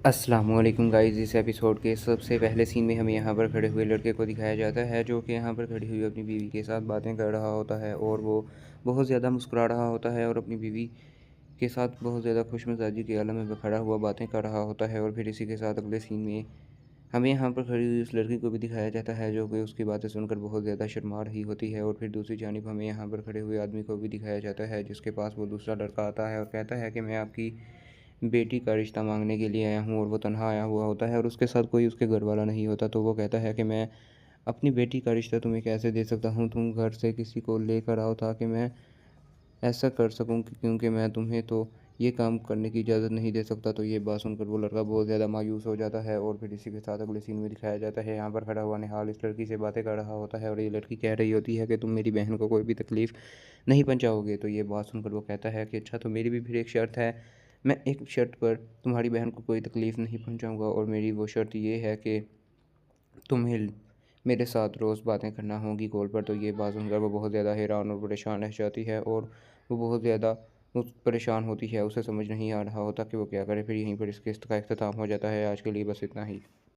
अस्सलामुअलैकुम गाइस। इस एपिसोड के सबसे पहले सीन में हमें यहाँ पर खड़े हुए लड़के को दिखाया जाता है जो कि यहाँ पर खड़ी हुई अपनी बीवी के साथ बातें कर रहा होता है और वो बहुत ज़्यादा मुस्कुरा रहा होता है और अपनी बीवी के साथ बहुत ज़्यादा खुश मिजाजी के आलम में खड़ा हुआ बातें कर रहा होता है। और फिर इसी के साथ अगले सीन में हमें यहाँ पर खड़ी हुई उस लड़की को भी दिखाया जाता है जो कि उसकी बातें सुनकर बहुत ज़्यादा शर्मा रही होती है। और फिर दूसरी जानिब हमें यहाँ पर खड़े हुए आदमी को भी दिखाया जाता है जिसके पास वो दूसरा लड़का आता है और कहता है कि मैं आपकी बेटी का रिश्ता मांगने के लिए आया हूँ। और वो तन्हा आया हुआ होता है और उसके साथ कोई उसके घर वाला नहीं होता। तो वो कहता है कि मैं अपनी बेटी का रिश्ता तुम्हें कैसे दे सकता हूँ, तुम घर से किसी को लेकर आओ ताकि मैं ऐसा कर सकूँ क्योंकि मैं तुम्हें तो ये काम करने की इजाज़त नहीं दे सकता। तो ये बात सुनकर वो लड़का बहुत ज़्यादा मायूस हो जाता है। और फिर इसी के साथ अगले सीन में दिखाया जाता है यहाँ पर खड़ा हुआ निहाल इस लड़की से बातें कर रहा होता है और ये लड़की कह रही होती है कि तुम मेरी बहन को कोई भी तकलीफ़ नहीं पहुँचाओगे। तो ये बात सुनकर वो कहता है कि अच्छा, तो मेरी भी फिर एक शर्त है, मैं एक शर्त पर तुम्हारी बहन को कोई तकलीफ़ नहीं पहुँचाऊँगा और मेरी वो शर्त ये है कि तुम्हें मेरे साथ रोज़ बातें करना होगी कॉल पर। तो ये बात सुनकर वो बहुत ज़्यादा हैरान और परेशान रह जाती है और वो बहुत ज़्यादा उस परेशान होती है, उसे समझ नहीं आ रहा होता कि वो क्या करे। फिर यहीं पर इस किस्त का इख्तिताम हो जाता है। आज के लिए बस इतना ही।